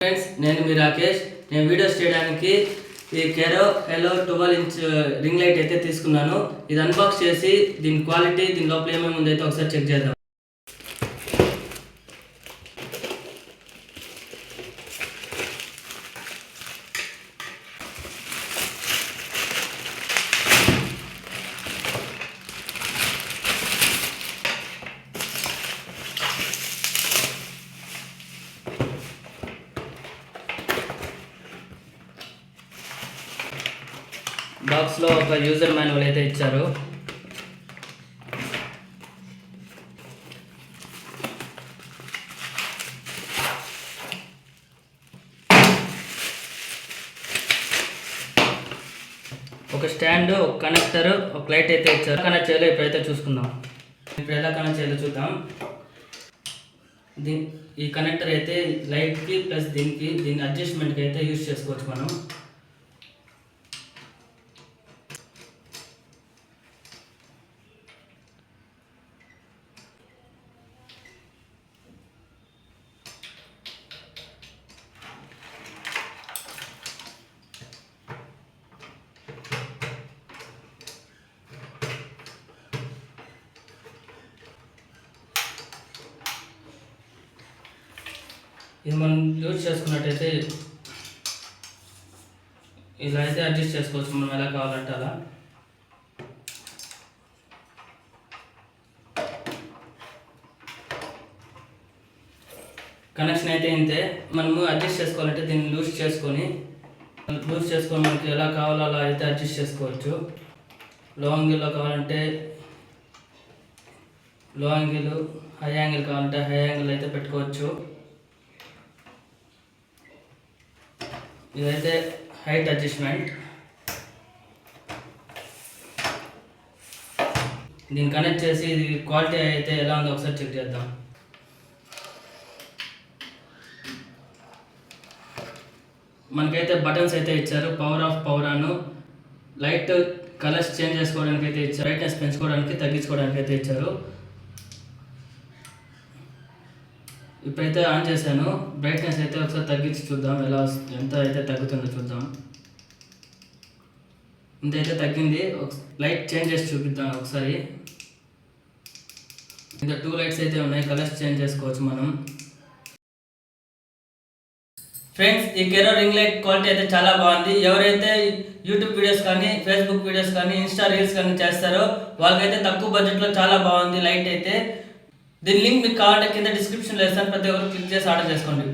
Friends, నేను మీ రాకేష్. నేను videos చేయడానికి ఈ కెరో ఎలో 12" రింగ్ లైట్ అయితే తీసుకున్నాను. ఇది అన్బాక్స్ చేసి దీని క్వాలిటీ, దీని లోపల ఏమేమి ఉందో అయితే ఒకసారి చెక్ చేద్దాం. బాక్స్లో ఒక యూజర్ మాన్యువల్ అయితే ఇచ్చారు. ఒక స్టాండ్, ఒక కనెక్టర్, ఒక లైట్ అయితే ఇచ్చారు. కనెక్ట్ చేయాలో ఇప్పుడైతే చూసుకుందాం. ఇప్పుడు ఎలా కనెక్ట్ చేయాలో చూద్దాం. ఈ కనెక్టర్ అయితే లైట్కి ప్లస్ దీని అడ్జస్ట్మెంట్కి అయితే యూజ్ చేసుకోవచ్చు మనం. ఇది మనం యూజ్ చేసుకున్నట్టయితే ఇలా అయితే అడ్జస్ట్ చేసుకోవచ్చు. మనం ఎలా కావాలంటే అలా. కనెక్షన్ అయితే ఇంతే. మనము అడ్జస్ట్ చేసుకోవాలంటే దీన్ని లూజ్ చేసుకొని మనకి ఎలా కావాలో అలా అయితే అడ్జస్ట్ చేసుకోవచ్చు. లో యాంగిల్లో కావాలంటే లో యాంగిల్, హై యాంగిల్ కావాలంటే హై యాంగిల్ అయితే పెట్టుకోవచ్చు. ఇదైతే హైట్ అడ్జస్ట్మెంట్. దీన్ని కనెక్ట్ చేసి ఇది క్వాలిటీ అయితే ఎలా ఉందో ఒకసారి చెక్ చేద్దాం. మనకైతే బటన్స్ అయితే ఇచ్చారు. Power of, power on, light colours change చేసుకోవడానికి అయితే ఇచ్చారు. బ్రైట్నెస్ పెంచుకోవడానికి, తగ్గించుకోవడానికి అయితే ఇచ్చారు. ఇప్పుడైతే ఆన్ చేశాను. బ్రైట్నెస్ అయితే ఒకసారి తగ్గించి చూద్దాం, ఎంత అయితే తగ్గుతుందో చూద్దాం. ఇంతైతే తగ్గింది. లైట్ చేంజ్ చేసి చూపిద్దాం ఒకసారి. ఇంకా 2 లైట్స్ అయితే ఉన్నాయి. కలర్స్ చేంజ్ చేసుకోవచ్చు మనం. ఫ్రెండ్స్, ఈ కెరో రింగ్ లైట్ క్వాలిటీ అయితే చాలా బాగుంది. ఎవరైతే యూట్యూబ్ వీడియోస్ కానీ, ఫేస్బుక్ వీడియోస్ కానీ, ఇన్స్టా రీల్స్ కానీ చేస్తారో వాళ్ళకైతే తక్కువ బడ్జెట్లో చాలా బాగుంది లైట్ అయితే. దీని లింక్ మీకు కావాలంటే కింద డిస్క్రిప్షన్లో ఇస్తాను. ప్రతి ఒక్కరు క్లిక్ చేసి ఆర్డర్ చేసుకోండి.